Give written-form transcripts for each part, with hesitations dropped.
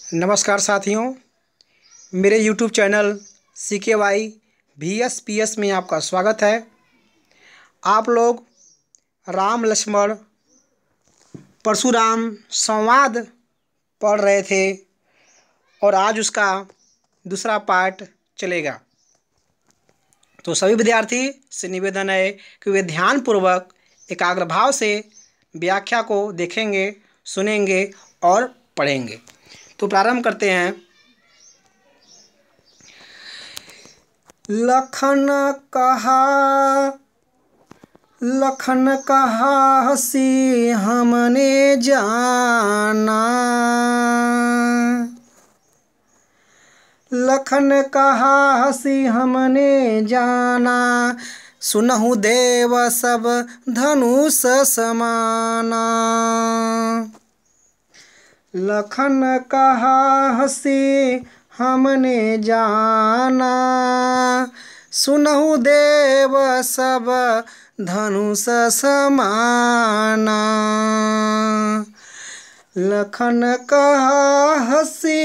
नमस्कार साथियों, मेरे YouTube चैनल CKY-VSPS में आपका स्वागत है। आप लोग राम लक्ष्मण परशुराम संवाद पढ़ रहे थे और आज उसका दूसरा पार्ट चलेगा। तो सभी विद्यार्थी से निवेदन है कि वे ध्यानपूर्वक एकाग्र भाव से व्याख्या को देखेंगे, सुनेंगे और पढ़ेंगे। तो प्रारंभ करते हैं। लखन कहा हसी हमने जाना, लखन कहा हसी हमने जाना, सुनहु देव सब धनुष समाना। लखन कहा हसी हमने जाना, सुनहु देव सब धनुष समाना। लखन कहा हसी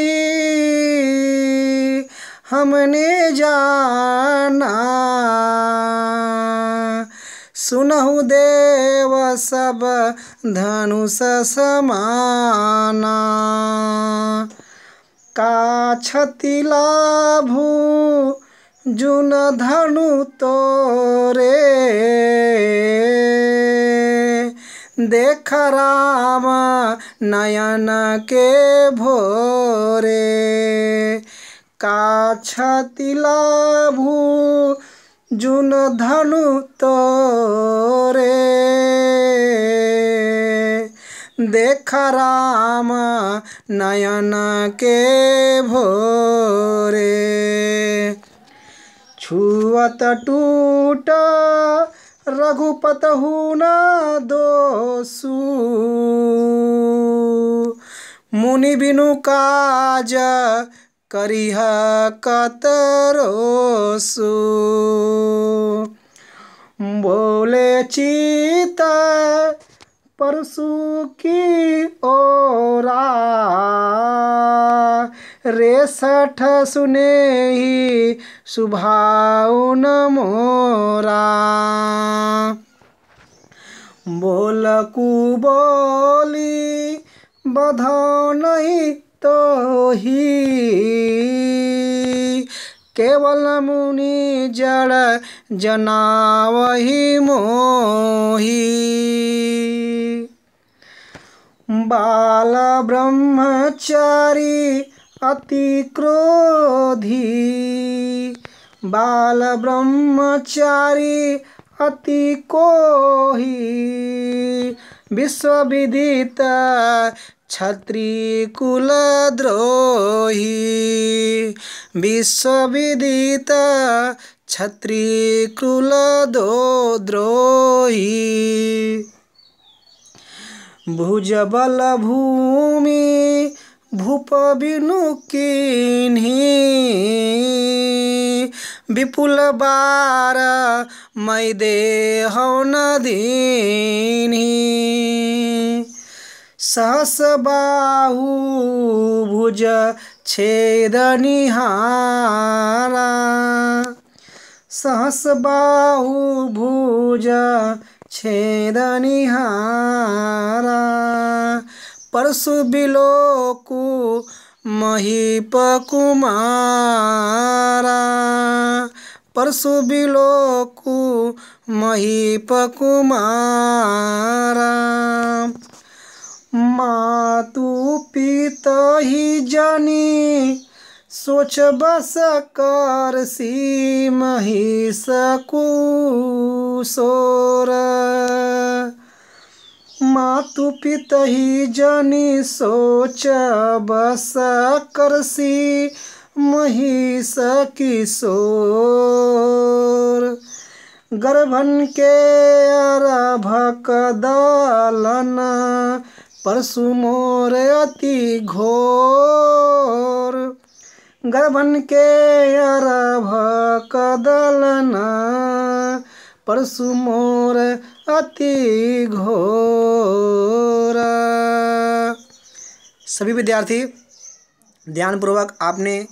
हमने जाना, सुनहु देव सब धनुष समाना। का क्षति लाभु जुन धनु तोरे, देख राम नयन के भोरे। का क्षति लाभु जुन धनु तोरे, देख राम नयन के भोरे। छुअत टूट रघुपतहु न दोषु, मुनि बिनु काज करिह कतरोसु। बोले चित परशु की ओरा, रेसठ सुने ही सुभाउ न मोरा। बोल कु बोली बधौ नहीं तो ही, केवल मुनि जड़ जनावहि मोही। बाल ब्रह्मचारी अति क्रोधी, बाल ब्रह्मचारी अति कोही। विश्वविदित क्षत्रिय कुल द्रोही, विश्वविदित क्षत्रिय कुल द्रोही। भुजबल भूमि भूप बिनु कीन्ही, विपुल बार मै देहौ न दीन्ही। सहस बाहु भुज छेद निहारा, सहस बाहु भुज छेद निहारा। परशु बिलोकु महीप कुमारा, परशु बिलोकु महीप कुमारा। मातु पितहि जनि सोच बस करसी, महिष कुशोर। मातु पितहि जनि सोच बस करसी, महिष किशोर। गर्भन के अरभक दलन, परशु मोर अति घोर। गर्भन के अरभक दलन, परशु मोर अति घोर। सभी विद्यार्थी ध्यानपूर्वक आपने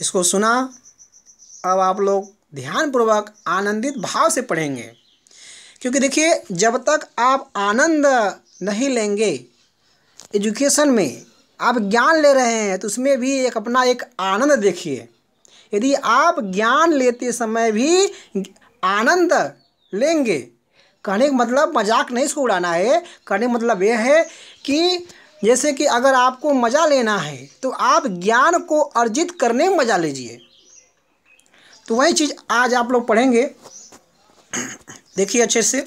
इसको सुना। अब आप लोग ध्यानपूर्वक आनंदित भाव से पढ़ेंगे, क्योंकि देखिए जब तक आप आनंद नहीं लेंगे एजुकेशन में, आप ज्ञान ले रहे हैं तो उसमें भी एक अपना एक आनंद देखिए। यदि आप ज्ञान लेते समय भी आनंद लेंगे, कहने का मतलब मजाक नहीं इसको उड़ाना है, कहने का मतलब यह है कि जैसे कि अगर आपको मज़ा लेना है तो आप ज्ञान को अर्जित करने में मज़ा लीजिए। तो वही चीज़ आज आप लोग पढ़ेंगे, देखिए अच्छे से।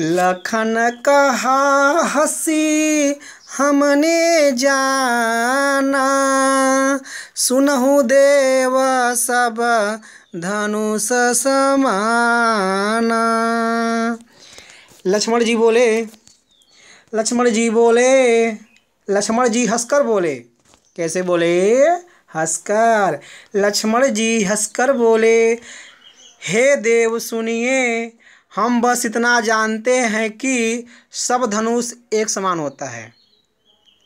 लखन कहा हंसी हमने जाना, सुनहु देव सब धनुष समाना। लक्ष्मण जी बोले, लक्ष्मण जी बोले, लक्ष्मण जी हंसकर बोले। कैसे बोले? हंसकर। लक्ष्मण जी हंसकर बोले, हे देव सुनिए, हम बस इतना जानते हैं कि सब धनुष एक समान होता है।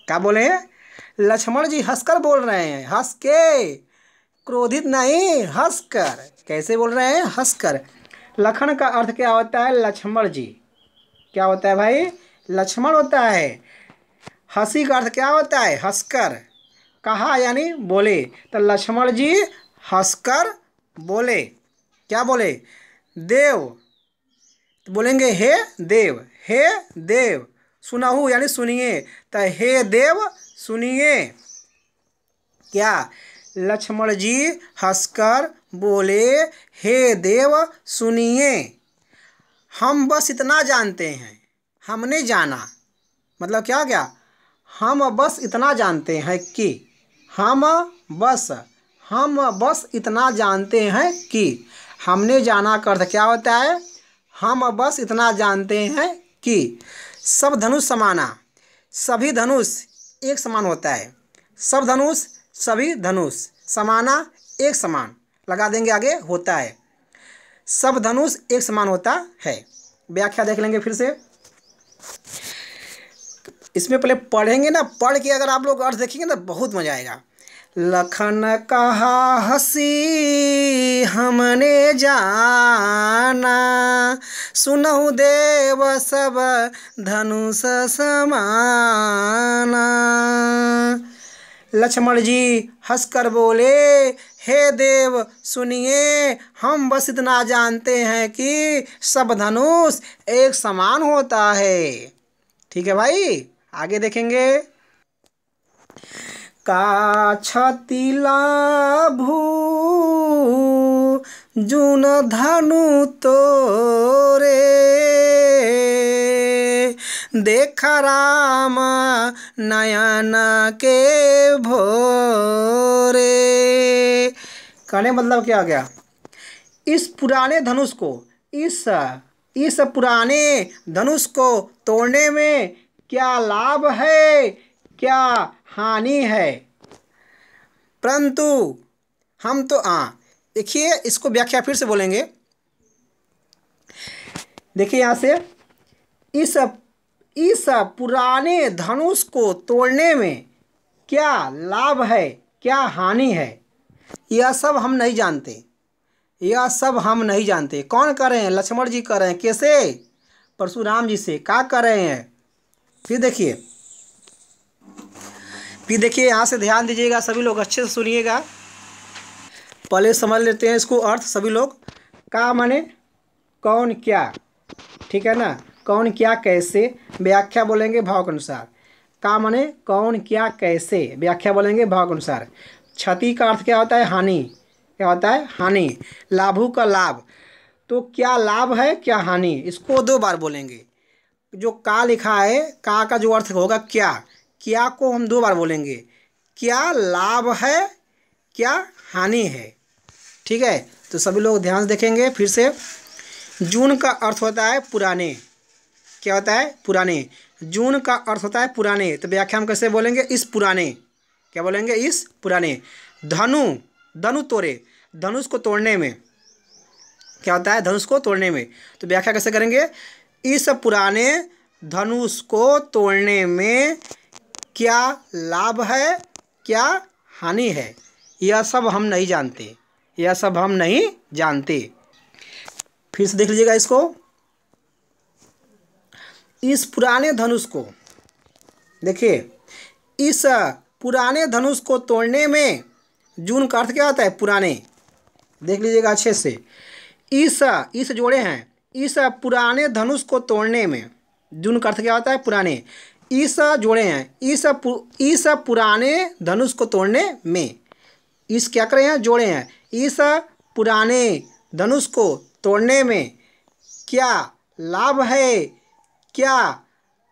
क्या बोले? लक्ष्मण जी हंसकर बोल रहे हैं, हंस के, क्रोधित नहीं, हंसकर। कैसे बोल रहे हैं? हंसकर। लखन का अर्थ क्या होता है? लक्ष्मण जी। क्या होता है भाई? लक्ष्मण होता है। हंसी का अर्थ क्या होता है? हंसकर। कहा यानी बोले, तो लक्ष्मण जी हंसकर बोले। क्या बोले? देव, तो बोलेंगे हे देव, हे देव। सुनहु यानी सुनिए, तो हे देव सुनिए। क्या? लक्ष्मण जी हंसकर बोले, हे देव सुनिए, हम बस इतना जानते हैं। हमने जाना मतलब क्या क्या? हम बस इतना जानते हैं कि, हम बस इतना जानते हैं कि। हमने जाना का अर्थ क्या होता है? हम बस इतना जानते हैं कि सब धनुष समाना, सभी धनुष एक समान होता है। सब धनुष, सभी धनुष, समाना एक समान, लगा देंगे आगे, होता है। सब धनुष एक समान होता है। व्याख्या देख लेंगे फिर से। इसमें पहले पढ़ेंगे ना, पढ़ के अगर आप लोग अर्थ देखेंगे ना बहुत मजा आएगा। लखन कहा हंसी हमने जाना, सुनहु देव सब धनुष समाना। लक्ष्मण जी हंसकर बोले, हे देव सुनिए, हम बस इतना जानते हैं कि सब धनुष एक समान होता है। ठीक है भाई, आगे देखेंगे। का छति लाभू जुन धनु तोरे, देखा राम नयन के भोरे। कहने मतलब क्या गया? इस पुराने धनुष को, इस पुराने धनुष को तोड़ने में क्या लाभ है, क्या हानि है? परंतु हम तो देखिए इसको व्याख्या फिर से बोलेंगे। देखिए यहाँ से, इस पुराने धनुष को तोड़ने में क्या लाभ है, क्या हानि है, यह सब हम नहीं जानते। यह सब हम नहीं जानते। कौन कर रहे हैं? लक्ष्मण जी कर रहे हैं। कैसे? परशुराम जी से। क्या कर रहे हैं? फिर देखिए यहाँ से ध्यान दीजिएगा, सभी लोग अच्छे से सुनिएगा। पहले समझ लेते हैं इसको अर्थ सभी लोग। का माने कौन क्या, ठीक है ना? कौन क्या कैसे, व्याख्या बोलेंगे भाव के अनुसार। का माने कौन क्या कैसे, व्याख्या बोलेंगे भाव के अनुसार। क्षति का अर्थ क्या होता है? हानि। क्या होता है? हानि। लाभू का लाभ, तो क्या लाभ है, क्या हानि, इसको दो बार बोलेंगे। जो का लिखा है, का जो अर्थ होगा क्या को हम दो बार बोलेंगे। क्या लाभ है, क्या हानि है। ठीक है, तो सभी लोग ध्यान से देखेंगे फिर से। जून का अर्थ होता है पुराने। क्या होता है? पुराने। जून का अर्थ होता है पुराने, तो व्याख्या हम कैसे बोलेंगे? इस पुराने। क्या बोलेंगे? इस पुराने। धनु तोड़े, धनुष को तोड़ने में। क्या होता है? धनुष को तोड़ने में। तो व्याख्या कैसे करेंगे? इस पुराने धनुष को तोड़ने में क्या लाभ है, क्या हानि है, यह सब हम नहीं जानते, यह सब हम नहीं जानते। फिर से देख लीजिएगा इसको। इस पुराने धनुष को देखिए, इस पुराने धनुष को तोड़ने में, जून का अर्थ क्या होता है? पुराने। देख लीजिएगा अच्छे से। इस जोड़े हैं, इस पुराने धनुष को तोड़ने में, जून का अर्थ क्या होता है? पुराने। इस जोड़े हैं, इस पुराने धनुष को तोड़ने में, इस क्या कर रहे हैं? जोड़े हैं। इस पुराने धनुष को तोड़ने में क्या लाभ है, क्या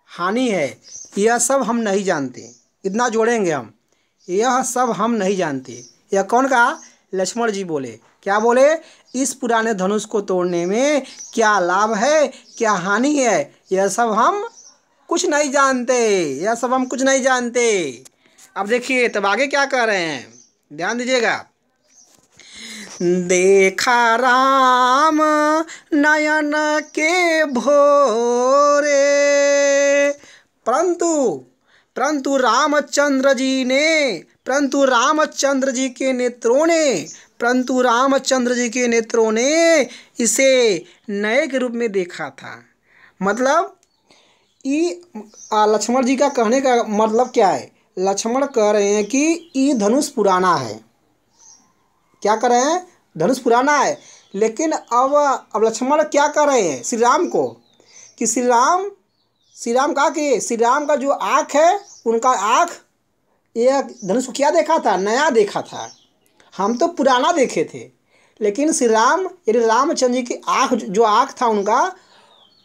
हानि है, यह सब हम नहीं जानते। इतना जोड़ेंगे हम, यह सब हम नहीं जानते। यह कौन कहा? लक्ष्मण जी बोले। क्या बोले? इस पुराने धनुष को तोड़ने में क्या लाभ है, क्या हानि है, यह सब हम कुछ नहीं जानते, यह सब हम कुछ नहीं जानते। अब देखिए तब आगे क्या कह रहे हैं, ध्यान दीजिएगा। देखा राम नयन के भोरे, परंतु रामचंद्र जी ने, परंतु रामचंद्र जी के नेत्रों ने, परंतु रामचंद्र जी के नेत्रों ने इसे नए के रूप में देखा था। मतलब लक्ष्मण जी का कहने का मतलब क्या है? लक्ष्मण कह रहे हैं कि ये धनुष पुराना है। क्या कर रहे हैं? धनुष पुराना है। लेकिन अब लक्ष्मण क्या कर रहे हैं श्री राम को, कि श्री राम कहा कि श्री राम का जो आँख है, उनका आँख ये धनुष को क्या देखा था? नया देखा था। हम तो पुराना देखे थे, लेकिन श्री राम यानी रामचंद्र जी की आँख, जो आँख था उनका,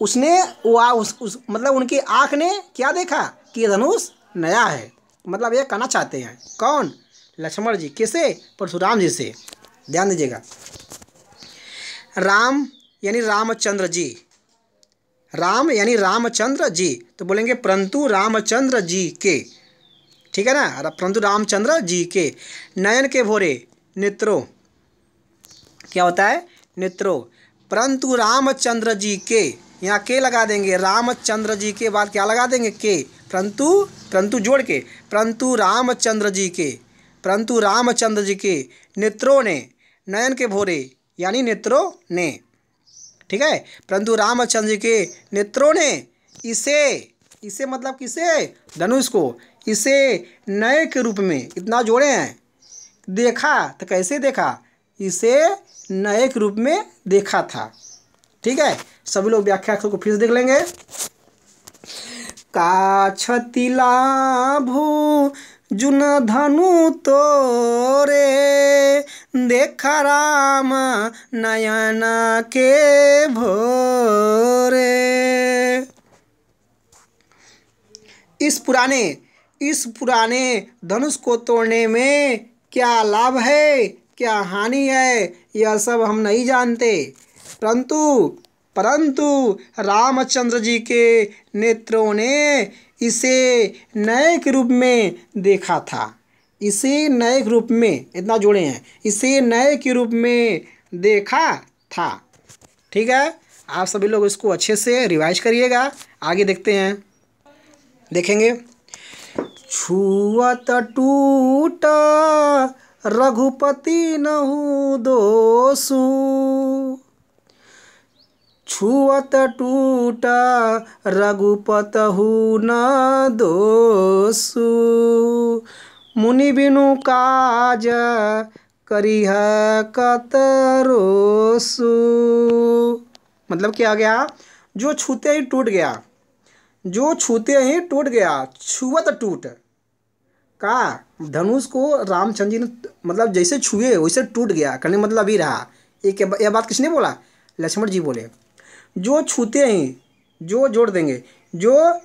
उसने मतलब उनकी आँख ने क्या देखा? कि ये धनुष नया है। मतलब ये कहना चाहते हैं कौन? लक्ष्मण जी। किसे? परशुराम जी से। ध्यान दीजिएगा। राम यानी रामचंद्र जी, राम यानी रामचंद्र जी, तो बोलेंगे परंतु रामचंद्र जी के, ठीक है ना? परंतु रामचंद्र जी के नयन के भोरे, नेत्रों, क्या होता है? नेत्रों। परंतु रामचंद्र जी के, यहाँ के लगा देंगे, रामचंद्र जी के बाद क्या लगा देंगे? के। परंतु जोड़ के, परंतु रामचंद्र जी के, परंतु रामचंद्र जी के नेत्रों ने, नयन के भोरे यानी नेत्रों ने, ठीक है? परंतु रामचंद्र जी के नेत्रों ने इसे मतलब किसे? धनुष को इसे नए के रूप में, इतना जोड़े हैं, देखा। तो कैसे देखा? इसे नए के रूप में देखा था। ठीक है, सभी लोग व्याख्या को फिर से देख लेंगे। का क्षति लाभु जुन धनु तोरे, देखा राम नयन के भोरे। इस पुराने धनुष को तोड़ने में क्या लाभ है, क्या हानि है, यह सब हम नहीं जानते। परंतु रामचंद्र जी के नेत्रों ने इसे नए के रूप में देखा था। इसे नए के रूप में, इतना जोड़े हैं, इसे नए के रूप में देखा था। ठीक है, आप सभी लोग इसको अच्छे से रिवाइज करिएगा। आगे देखते हैं, देखेंगे। छुअत टूट रघुपति नहु दोषु, छुअत टूट रघुपतहु न दोषु, मुनि बिनु काज करिह कतरोसु। मतलब क्या आ गया? जो छूते ही टूट गया, जो छूते ही टूट गया। छुअत टूट का धनुष को रामचंद्र जी ने मतलब जैसे छुए वैसे टूट गया, कहने मतलब ही रहा। यह बात किसने बोला? लक्ष्मण जी बोले। जो छूते ही, जो जोड़ देंगे, जो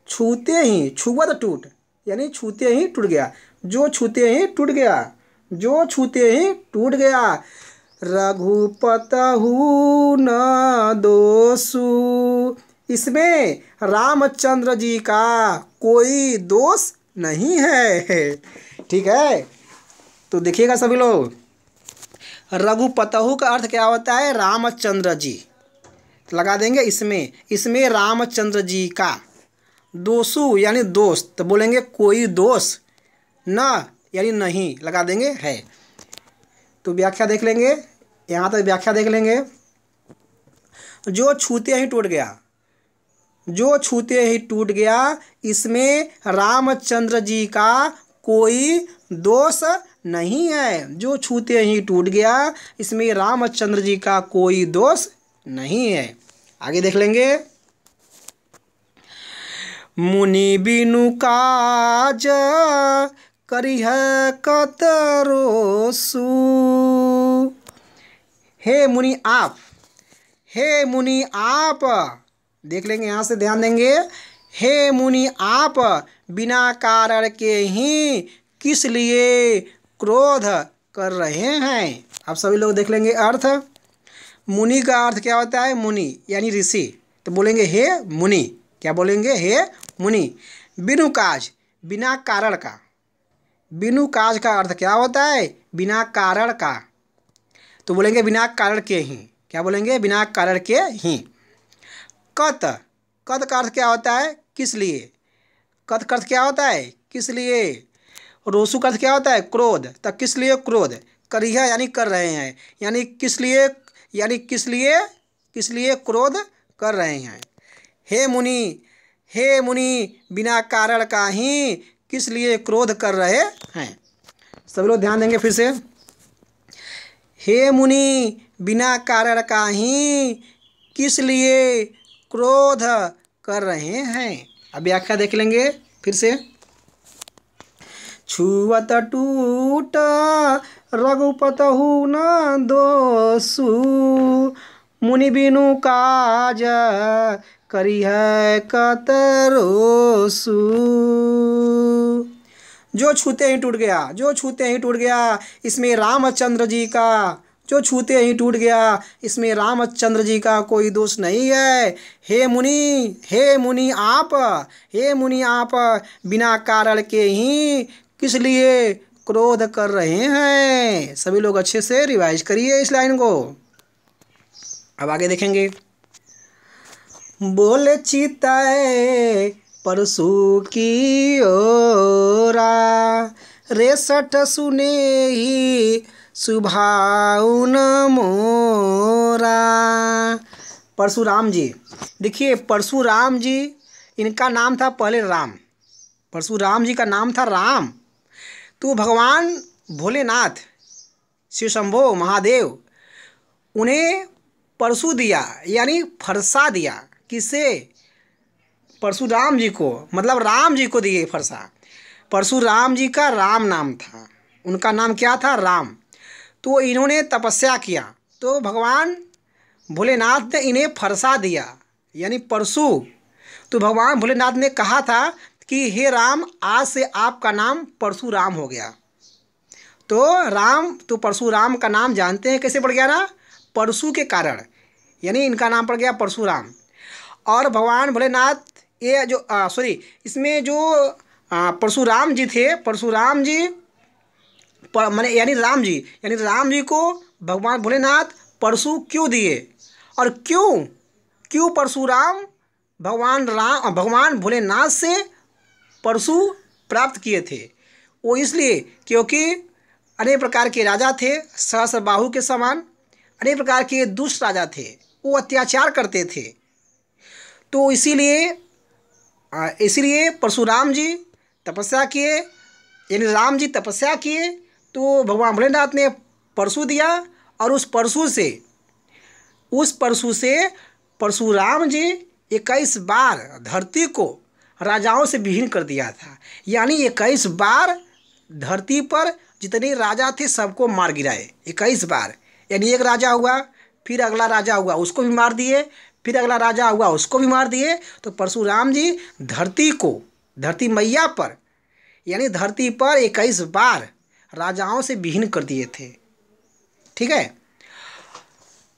छूते ही, छुअत टूट यानी छूते ही टूट गया, जो छूते ही टूट गया, जो छूते ही टूट गया। रघुपतहु न दोषु, इसमें रामचंद्र जी का कोई दोष नहीं है। ठीक है, तो देखिएगा सभी लोग। रघुपतहु का अर्थ क्या होता है? रामचंद्र जी। तो लगा देंगे इसमें रामचंद्र जी का। दोषु यानी दोष, तो बोलेंगे कोई दोष न यानी नहीं लगा देंगे है। तो व्याख्या देख लेंगे, यहाँ तक व्याख्या देख लेंगे। जो छूते ही टूट गया, जो छूते ही टूट गया, इसमें रामचंद्र जी का कोई दोष नहीं है। जो छूते ही टूट गया, इसमें रामचंद्र जी का कोई दोष नहीं है। आगे देख लेंगे। मुनि बिनु काज करिह कतरोसु। हे मुनि आप, हे मुनि आप, देख लेंगे यहाँ से ध्यान देंगे। हे मुनि आप बिना कारण के ही किस लिए क्रोध कर रहे हैं। आप सभी लोग देख लेंगे अर्थ। मुनि का अर्थ क्या होता है? मुनि यानी ऋषि। तो बोलेंगे हे मुनि, क्या बोलेंगे? हे मुनि। बिनु काज, बिना कारण का। बिनु काज का अर्थ क्या होता है? बिना कारण का। तो बोलेंगे बिना कारण के ही। क्या बोलेंगे? बिना कारण के ही। कत, कत का अर्थ क्या होता है? किस लिए। कत का अर्थ क्या होता है? किस लिए। रोसु का अर्थ क्या होता है? क्रोध। तो किस लिए क्रोध। करिह यानी कर रहे हैं, यानी किस लिए, यानी किस लिए, किस लिए क्रोध कर रहे हैं। हे मुनि, हे मुनि बिना कारण का ही किस लिए क्रोध कर रहे हैं। सब लोग ध्यान देंगे फिर से। हे मुनि बिना कारण का ही किस लिए क्रोध कर रहे हैं। अब व्याख्या देख लेंगे फिर से। छुअत टूट रघुपतहु न दोषु, मुनि बिनु काज करिह कतरोसु। जो छूते ही टूट गया, जो छूते ही टूट गया, इसमें रामचंद्र जी का, जो छूते ही टूट गया, इसमें रामचंद्र जी का कोई दोष नहीं है। हे मुनि, हे मुनि आप, हे मुनि आप बिना कारण के ही किस लिए क्रोध कर रहे हैं। सभी लोग अच्छे से रिवाइज करिए इस लाइन को। अब आगे देखेंगे। बोले चिताए परसु की ओरा, रेसठ सुने ही सुभाउन मोरा। परशुराम जी, देखिए परशुराम जी, इनका नाम था पहले राम। परशुराम जी का नाम था राम। तो भगवान भोलेनाथ शिव शंभो महादेव उन्हें परशु दिया, यानी फरसा दिया। किसे? परशुराम जी को, मतलब राम जी को दिए फरसा। परशुराम जी का राम नाम था, उनका नाम क्या था? राम। तो इन्होंने तपस्या किया, तो भगवान भोलेनाथ ने इन्हें फरसा दिया, यानी परशु। तो भगवान भोलेनाथ ने कहा था कि हे राम, आज से आपका नाम परशुराम हो गया। तो राम, तो परशुराम का नाम जानते हैं कैसे पड़ गया ना? परशु के कारण, यानी इनका नाम पड़ गया परशुराम। और भगवान भोलेनाथ ये जो इसमें जो परशुराम जी थे, परशुराम जी माने यानी राम जी, यानी राम जी को भगवान भोलेनाथ परशु क्यों दिए, और क्यों परशुराम भगवान भोलेनाथ से परशु प्राप्त किए थे। वो इसलिए क्योंकि अनेक प्रकार के राजा थे, सहस्रबाहु के समान अनेक प्रकार के दुष्ट राजा थे, वो अत्याचार करते थे। तो इसीलिए परशुराम जी तपस्या किए, यानी राम जी तपस्या किए, तो भगवान भोलेनाथ ने परशु दिया। और उस परशु से परशुराम जी 21 बार धरती को राजाओं से विहीन कर दिया था। यानी 21 बार धरती पर जितने राजा थे सबको मार गिराए 21 बार। यानी एक राजा हुआ, फिर अगला राजा हुआ उसको भी मार दिए, फिर अगला राजा हुआ उसको भी मार दिए। तो परशुराम जी धरती मैया पर, यानी धरती पर 21 बार राजाओं से विहीन कर दिए थे। ठीक है।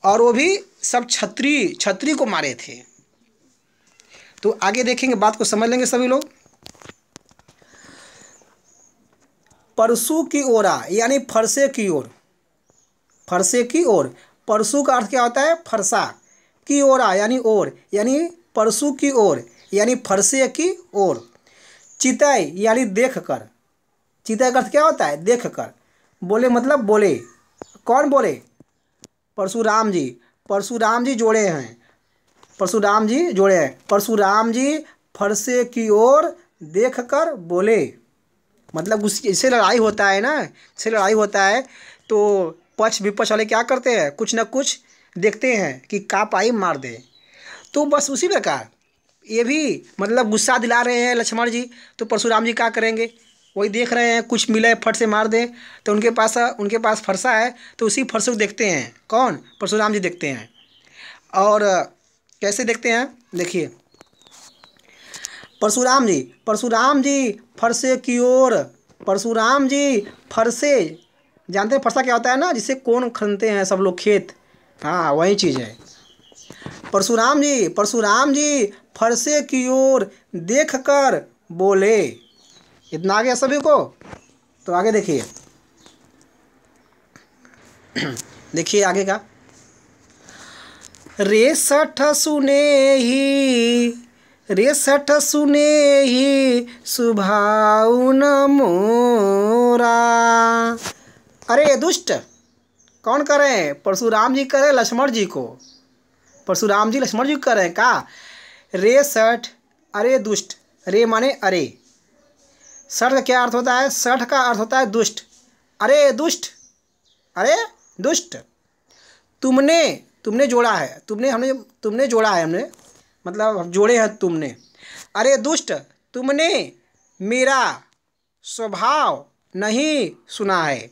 और वो भी सब छत्री को मारे थे। तो आगे देखेंगे, बात को समझ लेंगे सभी लोग। परशु की ओरा यानी फरसे की ओर, फरसे की ओर। परशु का अर्थ क्या होता है? फरसा। की ओरा यानी ओर, यानी परशु की ओर यानी फरसे की ओर। चितय यानी देख कर, चिता का अर्थ क्या होता है? देख कर। बोले मतलब बोले। कौन बोले? परशुराम जी। परशुराम जी जोड़े हैं, परशुराम जी जोड़े हैं। परशुराम जी फरसे की ओर देख कर बोले, मतलब उस इससे लड़ाई होता है ना, इससे लड़ाई होता है तो पक्ष विपक्ष वाले क्या करते हैं, कुछ ना कुछ देखते हैं कि का पाई मार दे। तो बस उसी प्रकार ये भी मतलब गुस्सा दिला रहे हैं लक्ष्मण जी, तो परशुराम जी क्या करेंगे? वही देख रहे हैं कुछ मिले फट से मार दे, तो उनके पास फरसा है, तो उसी फरसे को देखते हैं। कौन? परशुराम जी देखते हैं। और कैसे देखते हैं? देखिए, परशुराम जी फरसे की ओर। परशुराम जी फरसे, जानते हैं फरसा क्या होता है ना, जिससे कौन खनते हैं सब लोग खेत, हाँ वही चीज़ है। परशुराम जी फरसे की ओर देख कर बोले। इतना आ गया सभी को? तो आगे देखिए, देखिए आगे का। रे सठ सुने ही सुभाउन मोरा। अरे दुष्ट, कौन कर रहे हैं? परशुराम जी कर रहे हैं लक्ष्मण जी को। परशुराम जी लक्ष्मण जी को कर रहे हैं का? रे सठ, अरे दुष्ट। रे माने अरे, सठ का क्या अर्थ होता है? सठ का अर्थ होता है दुष्ट। अरे दुष्ट, अरे दुष्ट, तुमने तुमने जोड़ा है, तुमने जोड़ा है, हमने मतलब जोड़े हैं तुमने। अरे दुष्ट, तुमने मेरा स्वभाव नहीं सुना है।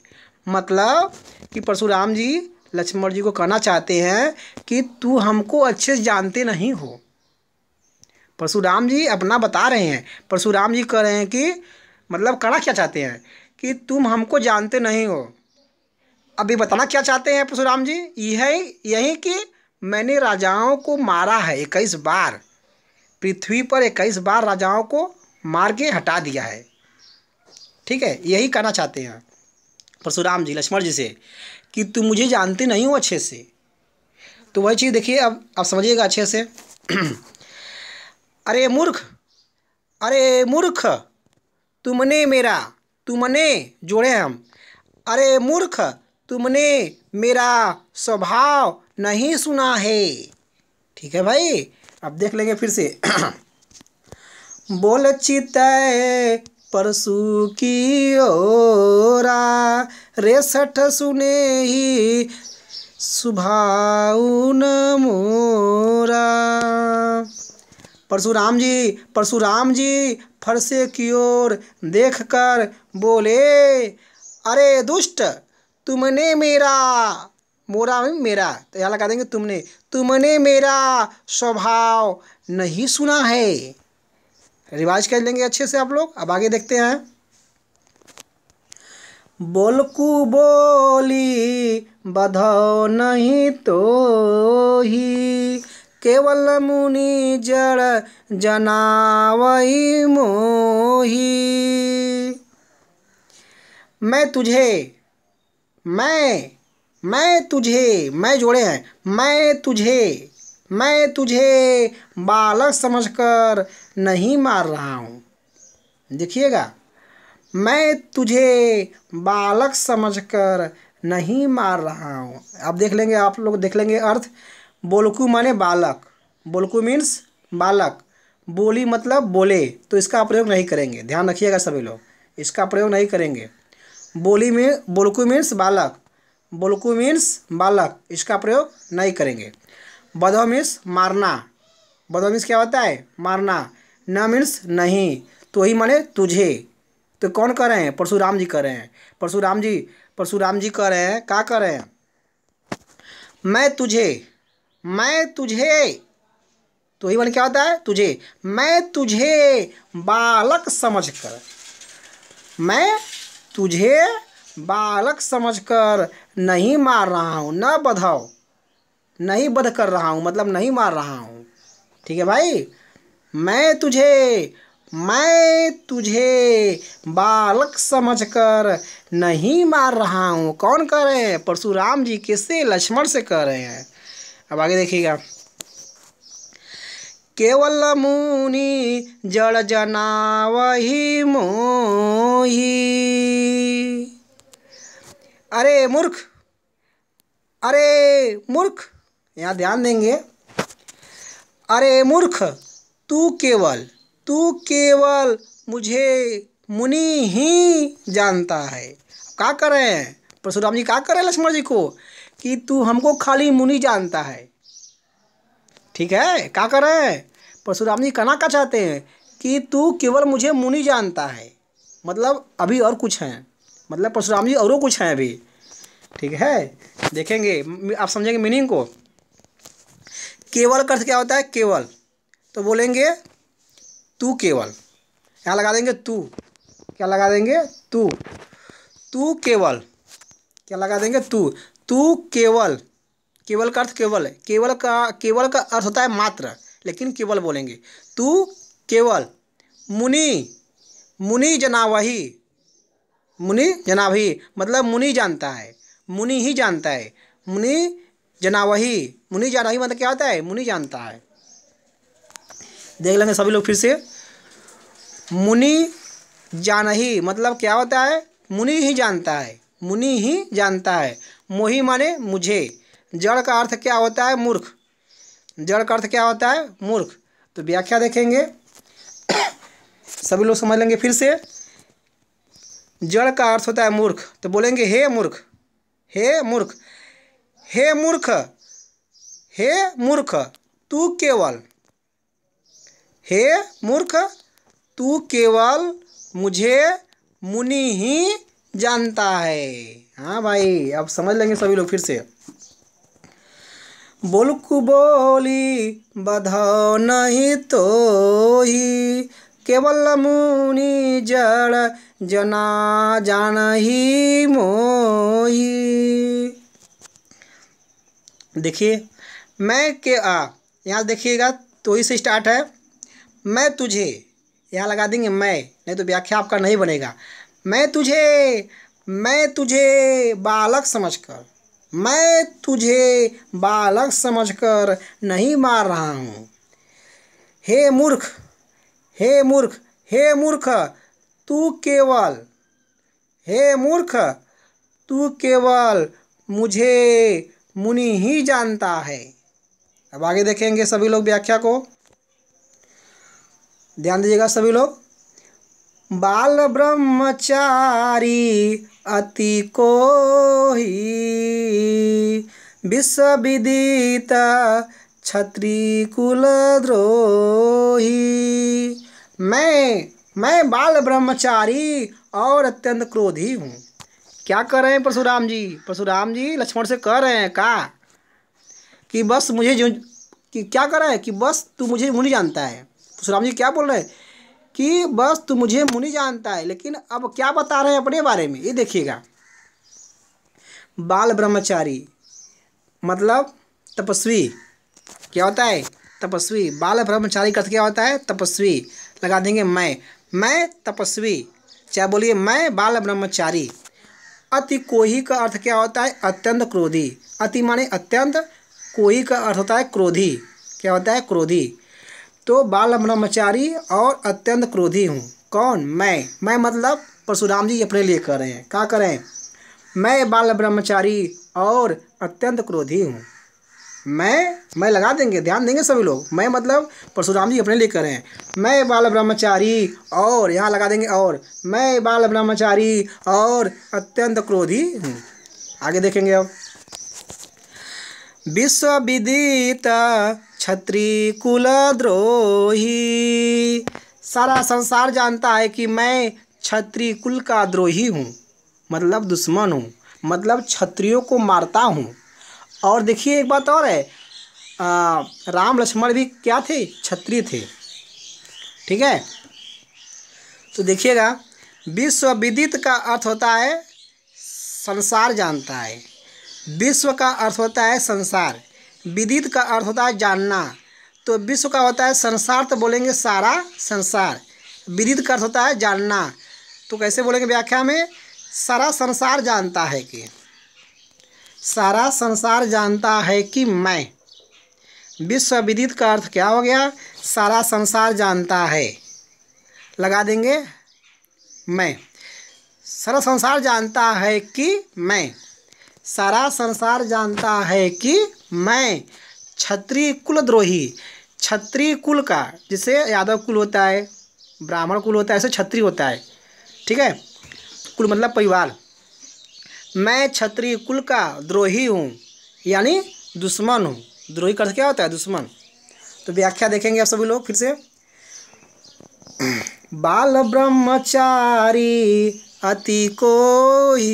मतलब कि परशुराम जी लक्ष्मण जी को कहना चाहते हैं कि तू हमको अच्छे से जानते नहीं हो। परशुराम जी अपना बता रहे हैं, परशुराम जी कह रहे हैं कि मतलब कहना क्या चाहते हैं कि तुम हमको जानते नहीं हो। अभी बताना क्या चाहते हैं परशुराम जी? यही कि मैंने राजाओं को मारा है 21 बार, पृथ्वी पर 21 बार राजाओं को मार के हटा दिया है। ठीक है, यही कहना चाहते हैं परशुराम जी लक्ष्मण जी से कि तुम मुझे जानते नहीं हो अच्छे से। तो वही चीज़ देखिए, अब समझिएगा अच्छे से। अरे मूर्ख, अरे मूर्ख, तुमने मेरा, तुमने जोड़े हम। अरे मूर्ख, तुमने मेरा स्वभाव नहीं सुना है। ठीक है भाई, अब देख लेंगे फिर से। बोल चितय परसु की ओरा, रे सठ सुने ही सुभाउन मोरा। परशुराम जी फरसे की ओर देख कर बोले। अरे दुष्ट, तुमने मेरा, मोरा में मेरा, तो यहाँ लगा देंगे तुमने मेरा स्वभाव नहीं सुना है। रिवाज कर लेंगे अच्छे से आप लोग। अब आगे देखते हैं। बोलकू बोली बधौ नहीं तो ही, केवल मुनि जड़ जनावई मोही। मैं तुझे, मैं तुझे, मैं जोड़े हैं, मैं तुझे बालक समझकर नहीं मार रहा हूँ। देखिएगा, मैं तुझे बालक समझकर नहीं मार रहा हूँ। अब देख लेंगे, आप लोग देख लेंगे अर्थ। बोलकू माने बालक, बोलकू मीन्स बालक, बोली मतलब बोले, तो इसका प्रयोग नहीं करेंगे, ध्यान रखिएगा सभी लोग, इसका प्रयोग नहीं करेंगे। बोली में बोलकू मीन्स बालक, बोलकू मीन्स बालक, इसका प्रयोग नहीं करेंगे। बधो मीन्स मारना, बधो मीन्स क्या होता है? मारना। न मीन्स नहीं, तो ही माने तुझे। तो कौन कर रहे हैं? परशुराम जी कर रहे हैं। परशुराम जी कह रहे हैं, क्या कर रहे हैं? मैं तुझे, तो ही माने क्या होता है? तुझे। मैं तुझे बालक समझकर, मैं तुझे बालक समझकर नहीं मार रहा हूँ। न बधाओ, नहीं बध कर रहा हूँ, मतलब नहीं मार रहा हूँ। ठीक है भाई, मैं तुझे बालक समझकर नहीं मार रहा हूँ। कौन कह रहे हैं? परशुराम जी किससे? लक्ष्मण से कह रहे हैं। अब आगे देखिएगा। केवल मुनि जड़ जनावही मोही, अरे मूर्ख, अरे मूर्ख, यहाँ ध्यान देंगे। अरे मूर्ख, तू केवल मुझे मुनि ही जानता है। क्या कर रहे हैं परशुराम जी, क्या कर रहे हैं लक्ष्मण जी को, कि तू हमको खाली मुनि जानता है। ठीक है, क्या कर रहे हैं परशुराम जी, कहना क्या चाहते हैं कि तू केवल मुझे मुनि जानता है, मतलब अभी और कुछ है, मतलब परशुराम जी औरों कुछ हैं अभी। ठीक है, देखेंगे आप समझेंगे मीनिंग को। केवल का अर्थ क्या होता है, केवल, तो बोलेंगे तू केवल, यहाँ लगा देंगे तू, क्या लगा देंगे तू, तू केवल, क्या लगा देंगे तू केवल। केवल का अर्थ केवल है, केवल का अर्थ होता है मात्र, लेकिन केवल बोलेंगे। तू केवल मुनि जनावही, मुनि जनावही मतलब मुनि जानता है, मुनि ही जानता है, मुनि जनावही मतलब क्या होता है, मुनि जानता है। देख लेंगे सभी लोग फिर से। मुनि जानही मतलब क्या होता है, मुनि ही जानता है, मुनि ही जानता है। मोही माने मुझे। जड़ का अर्थ क्या होता है, मूर्ख। जड़ का अर्थ क्या होता है, मूर्ख। तो व्याख्या देखेंगे सभी लोग समझ लेंगे फिर से। जड़ का अर्थ होता है मूर्ख, तो बोलेंगे हे मूर्ख, हे मूर्ख, हे मूर्ख, हे मूर्ख तू केवल, हे मूर्ख तू केवल मुझे मुनि ही जानता है। हाँ भाई, अब समझ लेंगे सभी लोग फिर से। बोलकु बोली बधाओ नहीं तो ही, केवल मुनि जड़ जना जान ही मोही। देखिए मैं के यहाँ देखिएगा, तो ही से स्टार्ट है। मैं तुझे, यहाँ लगा देंगे मैं, नहीं तो व्याख्या आपका नहीं बनेगा। मैं तुझे बालक समझकर, मैं तुझे बालक समझकर नहीं मार रहा हूँ। हे मूर्ख, हे मूर्ख, हे मूर्ख तू केवल, हे मूर्ख तू केवल मुझे मुनि ही जानता है। अब आगे देखेंगे सभी लोग व्याख्या को, ध्यान दीजिएगा सभी लोग। बाल ब्रह्मचारी अति को ही, विश्व विदित क्षत्रिय कुल द्रोही। मैं बाल ब्रह्मचारी और अत्यंत क्रोधी हूँ। क्या कर रहे हैं परशुराम जी, परशुराम जी लक्ष्मण से कह रहे हैं का कि बस मुझे जो, कि क्या कर रहा है कि बस तू मुझे मुनि जानता है। परशुराम जी क्या बोल रहे हैं कि बस तू मुझे मुनि जानता है, लेकिन अब क्या बता रहे हैं अपने बारे में, ये देखिएगा। बाल ब्रह्मचारी मतलब तपस्वी, क्या होता है, तपस्वी। बाल ब्रह्मचारी का अर्थ क्या होता है, तपस्वी। लगा देंगे मैं तपस्वी, चाहे बोलिए मैं बाल ब्रह्मचारी। अति कोही का अर्थ क्या होता है, अत्यंत क्रोधी। अति माने अत्यंत, कोही का अर्थ होता है क्रोधी, क्या होता है, क्रोधी। तो बाल ब्रह्मचारी और अत्यंत क्रोधी हूँ। कौन, मैं मतलब परशुराम जी अपने लिए कर रहे हैं, क्या करें, मैं बाल ब्रह्मचारी और अत्यंत क्रोधी हूँ। मैं लगा देंगे, ध्यान देंगे सभी लोग। मैं मतलब परशुराम जी अपने लिए कर रहे हैं। मैं बाल ब्रह्मचारी और यहाँ लगा देंगे और, मैं बाल ब्रह्मचारी और अत्यंत क्रोधी हूँ। आगे देखेंगे अब। विश्व विदित क्षत्रिय कुल द्रोही, सारा संसार जानता है कि मैं क्षत्रिय कुल का द्रोही हूँ, मतलब दुश्मन हूँ, मतलब क्षत्रियों को मारता हूँ। और देखिए एक बात और है, राम लक्ष्मण भी क्या थे, क्षत्रिय थे। ठीक है, तो देखिएगा विश्व विदित का अर्थ होता है संसार जानता है, विश्व का अर्थ होता है संसार, विदित का अर्थ होता है जानना। तो विश्व का होता है संसार, तो बोलेंगे सारा संसार। विदित का अर्थ होता है जानना, तो कैसे बोलेंगे व्याख्या में, सारा संसार जानता है कि, सारा संसार जानता है कि मैं। विश्व विदित का अर्थ क्या हो गया, सारा संसार जानता है, लगा देंगे मैं। सारा संसार जानता है कि मैं, सारा संसार जानता है कि मैं क्षत्रिय कुलद्रोही, क्षत्रिय कुल का, जिसे यादव कुल होता है, ब्राह्मण कुल होता है, ऐसे क्षत्रिय होता है, ठीक है। कुल मतलब परिवार। मैं क्षत्रिय कुल का द्रोही हूँ, यानी दुश्मन हूँ। द्रोही का अर्थ क्या होता है? दुश्मन। तो व्याख्या देखेंगे आप सभी लोग फिर से। बाल ब्रह्मचारी अति कोई,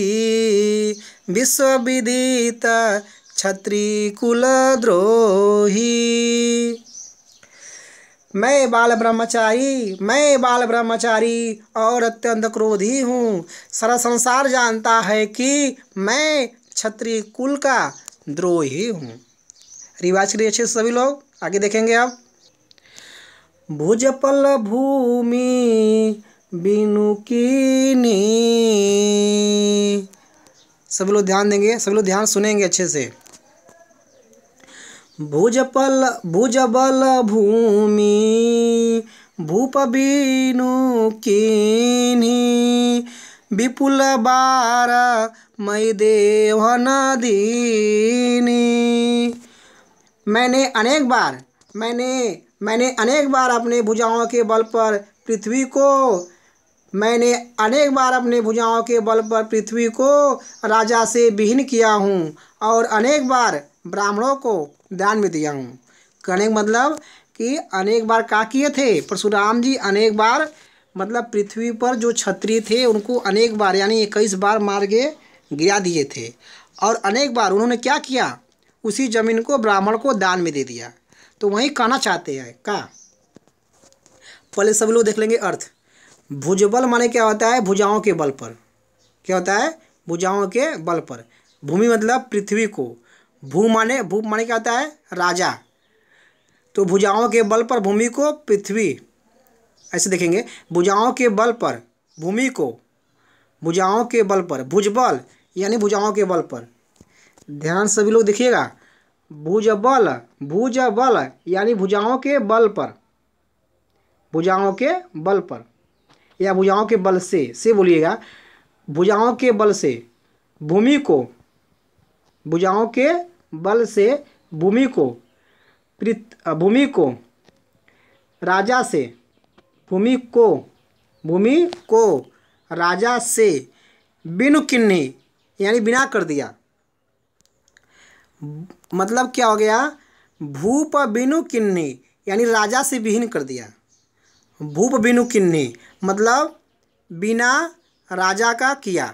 विश्वविदित क्षत्रिय कुलद्रोही। मैं बाल ब्रह्मचारी और अत्यंत क्रोधी हूँ। सारा संसार जानता है कि मैं क्षत्रिय कुल का द्रोही हूँ। रिवाज करिए अच्छे से सभी लोग, आगे देखेंगे आप। भुजपल भूमि बिनु कीनी, सभी लोग ध्यान देंगे, सभी लोग ध्यान सुनेंगे अच्छे से। भुजबल भूमि भूप बिनु कीन्ही, विपुल बार मई देवन दीनी। मैंने अनेक बार अपने भुजाओं के बल पर पृथ्वी को राजा से विहीन किया हूँ, और अनेक बार ब्राह्मणों को दान में दिया हूँ। कहने का मतलब कि अनेक बार क्या किए थे परशुराम जी? अनेक बार मतलब पृथ्वी पर जो क्षत्रिय थे उनको अनेक बार यानी 21 बार मार के गिरा दिए थे, और अनेक बार उन्होंने क्या किया? उसी जमीन को ब्राह्मण को दान में दे दिया। तो वही कहना चाहते हैं का। पहले सभी लोग देख लेंगे अर्थ। भुजबल माने क्या होता है? भुजाओं के बल पर। क्या होता है? भुजाओं के बल पर। भूमि मतलब पृथ्वी को। भूप माने क्या होता है? राजा। तो भुजाओं के बल पर भूमि को पृथ्वी, ऐसे देखेंगे। भुजाओं के बल पर भूमि को, भुजाओं के बल पर। भुजबल यानी भुजाओं के बल पर। ध्यान सभी लोग देखिएगा। भुजबल यानी भुजाओं के बल पर, भुजाओं के बल पर या भुजाओं के बल से बोलिएगा। भुजाओं के बल से भूमि को, भुजाओं के बल से भूमि को राजा से, भूमि को राजा से बिनु किन्नी यानी बिना कर दिया। मतलब क्या हो गया? भूप बिनु किन्नी यानी राजा से विहीन कर दिया। भूप बिनु किन्नी मतलब बिना राजा का किया,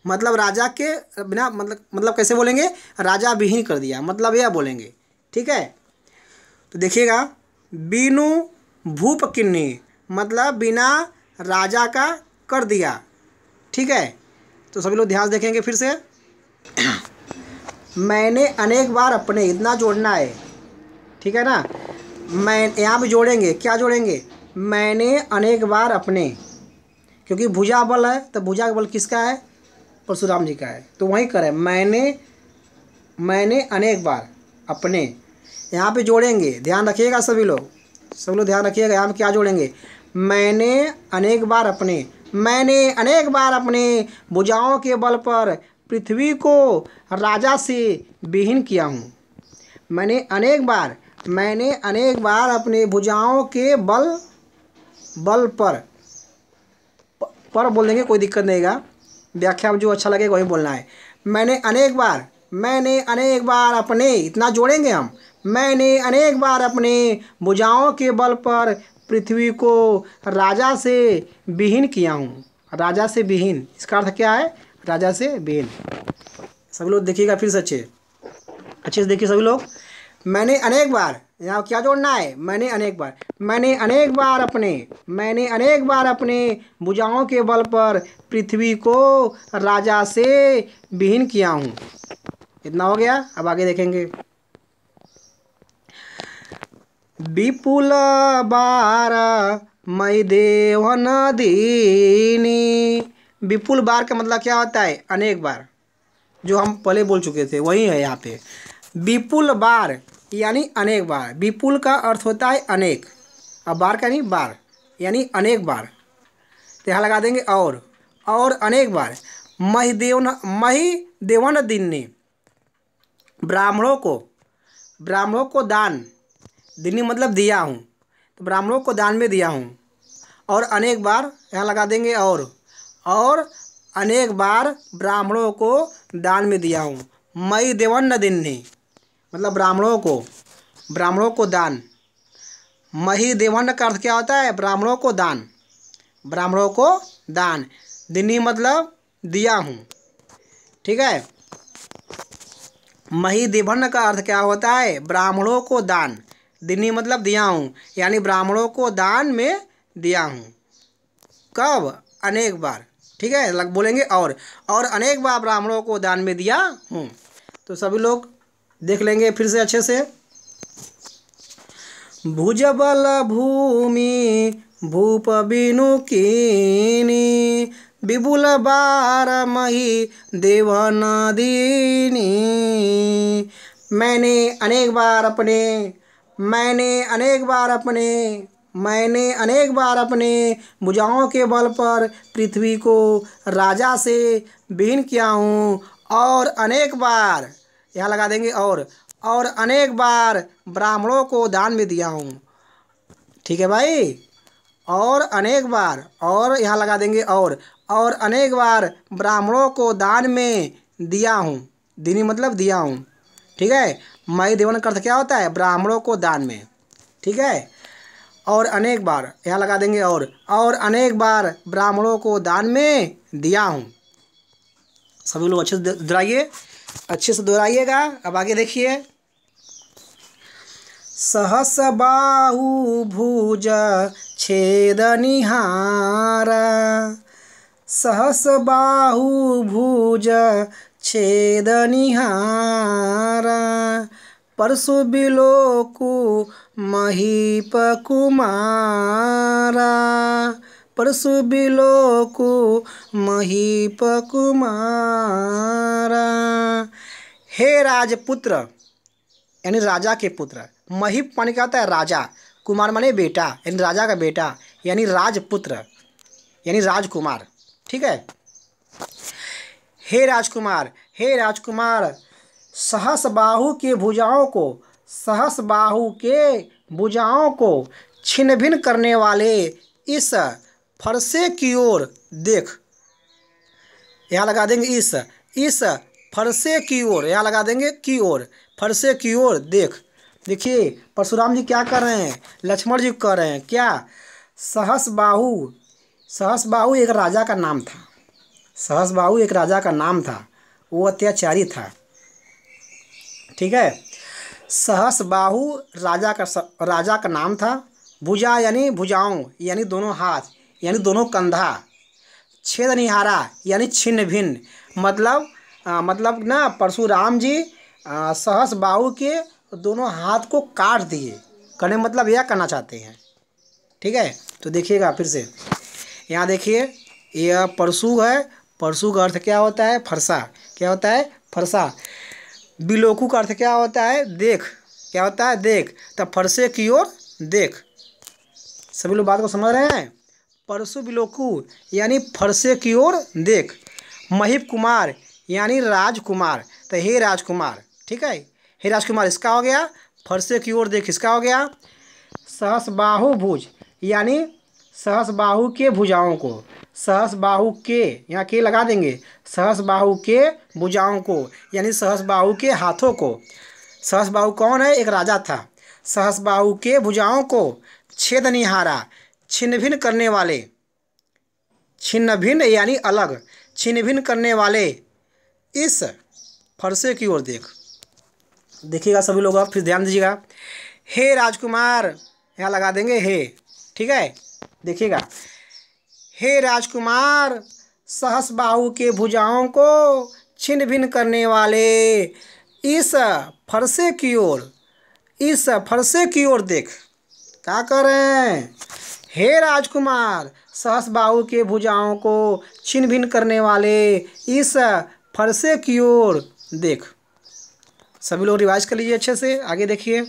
मतलब राजा के बिना, मतलब कैसे बोलेंगे? राजा विहीन कर दिया, मतलब यह बोलेंगे, ठीक है। तो देखिएगा, बिनु भूप किन्नी मतलब बिना राजा का कर दिया, ठीक है। तो सभी लोग ध्यान देखेंगे फिर से। मैंने अनेक बार अपने, इतना जोड़ना है, ठीक है ना। मैं यहाँ पे जोड़ेंगे, क्या जोड़ेंगे? मैंने अनेक बार अपने, क्योंकि भुजा बल है तो भुजा का बल किसका है? परशुराम जी का है। तो वहीं करें, मैंने अनेक बार अपने, यहाँ पे जोड़ेंगे। ध्यान रखिएगा सभी लोग ध्यान रखिएगा। यहाँ पे क्या जोड़ेंगे? मैंने अनेक बार अपने भुजाओं के बल पर पृथ्वी को राजा से विहीन किया हूँ। मैंने अनेक बार अपने भुजाओं के बल पर बोल देंगे, कोई दिक्कत नहीं है। व्याख्या में जो अच्छा लगे वही बोलना है। मैंने अनेक बार अपने, इतना जोड़ेंगे हम। मैंने अनेक बार अपने भुजाओं के बल पर पृथ्वी को राजा से विहीन किया हूँ। राजा से विहीन, इसका अर्थ क्या है? राजा से विहीन। सभी लोग देखिएगा फिर से अच्छे से देखिए सभी लोग। मैंने अनेक बार, यहाँ क्या जोड़ना है? मैंने अनेक बार अपने भुजाओं के बल पर पृथ्वी को राजा से विहीन किया हूँ। इतना हो गया। अब आगे देखेंगे। विपुल बार मई देवन दीनी। विपुल बार का मतलब क्या होता है? अनेक बार, जो हम पहले बोल चुके थे वही है यहाँ पे। विपुल बार यानी अनेक बार। विपुल का अर्थ होता है अनेक, अब बार का नहीं, बार यानी अनेक बार। तो यहाँ लगा देंगे और अनेक बार। मही देवन दिन्नी, ब्राह्मणों को दान, दिन्नी मतलब दिया हूँ, तो ब्राह्मणों को दान में दिया हूँ। और अनेक बार यहाँ लगा देंगे और अनेक बार ब्राह्मणों को दान में दिया हूँ। मई देवन न दिन्नी मतलब ब्राह्मणों को दान। मही देवन का अर्थ क्या होता है? ब्राह्मणों को दान। दिन्नी मतलब दिया हूँ, ठीक है। मही देवन का अर्थ क्या होता है? ब्राह्मणों को दान। दिन्नी मतलब दिया हूँ, यानी ब्राह्मणों को दान में दिया हूँ। कब? अनेक बार, ठीक है। लग बोलेंगे और अनेक बार ब्राह्मणों को दान में दिया हूँ। तो सभी लोग देख लेंगे फिर से अच्छे से। भुजबल भूमि भूप बिनु कीनी, विपुल बारमही देवन दीनी। मैंने अनेक बार अपने भुजाओं के बल पर पृथ्वी को राजा से विहीन किया हूँ। और अनेक बार यहाँ लगा देंगे और अनेक बार ब्राह्मणों को दान में दिया हूँ, ठीक है भाई। और अनेक बार और यहाँ लगा देंगे और अनेक बार ब्राह्मणों को दान में दिया हूँ। दिनी मतलब दिया हूँ, ठीक है। मई देवन का अर्थ क्या होता है? ब्राह्मणों को दान में, ठीक है। और अनेक बार यहाँ लगा देंगे और अनेक बार ब्राह्मणों को दान में दिया हूँ। सभी लोग अच्छे से दोहराइएगा। अब आगे देखिए। सहस बाहु भुज छेद निहारा, सहस बाहु भुज छेद निहारा, परशु बिलोकु महीप कुमारा, परशु बिलोकु महीप कुमारा। हे राजपुत्र यानी राजा के पुत्र। महीप माने क्या होता है? राजा। कुमार माने बेटा, यानी राजा का बेटा, यानी राजपुत्र यानी राजकुमार, ठीक है। हे राजकुमार सहस बाहु के भुजाओं को छिन्न भिन्न करने वाले इस फरसे की ओर देख। यहाँ लगा देंगे इस फरसे की ओर, यहाँ लगा देंगे की ओर, फरसे की ओर देख। देखिए परशुराम जी क्या कर रहे हैं? लक्ष्मण जी कर रहे हैं क्या? सहस बाहु एक राजा का नाम था। सहस बाहु एक राजा का नाम था, वो अत्याचारी था, ठीक है। सहस बाहु राजा का नाम था। भुजा यानी भुजाओं, यानी दोनों हाथ, यानी दोनों कंधा। छेद निहारा यानी छिन्न भिन्न, मतलब ना परशुराम जी सहस बाहु के दोनों हाथ को काट दिए। कहने मतलब यह करना चाहते हैं, ठीक है। तो देखिएगा फिर से, यहाँ देखिए यह परशु है। परशु का अर्थ क्या होता है? फरसा। क्या होता है? फरसा। बिलोकू का अर्थ क्या होता है? देख। क्या होता है? देख। तब फरसे की ओर देख। सभी लोग बात को समझ रहे हैं? परशु बिलोकू यानी फरसे की ओर देख। महीप कुमार यानी राजकुमार, तो हे राजकुमार, ठीक है। हे राजकुमार इसका हो गया। फरसे की ओर देख इसका हो गया। सहस बाहु भुज यानी सहस बाहु के भुजाओं को, सहस बाहु के यहाँ के लगा देंगे, सहस बाहु के भुजाओं को यानी सहस बाहु के हाथों को। सहस बाहु कौन है? एक राजा था। सहस बाहु के भुजाओं को छेद निहारा, छिन्न भिन्न करने वाले, छिन्न भिन्न यानी अलग, छिन्न भिन्न करने वाले इस फरसे की ओर देख। देखिएगा सभी लोग, आप फिर ध्यान दीजिएगा। हे राजकुमार यहाँ लगा देंगे हे, ठीक है। देखिएगा, हे राजकुमार सहस बाहु के भुजाओं को छिन्न भिन्न करने वाले इस फरसे की ओर देख। क्या कर रहे हैं? हे राजकुमार सहस बाहु के भुजाओं को छिन्न भिन्न करने वाले इस फरसे की ओर देख। सभी लोग रिवाइज कर लीजिए अच्छे से। आगे देखिए,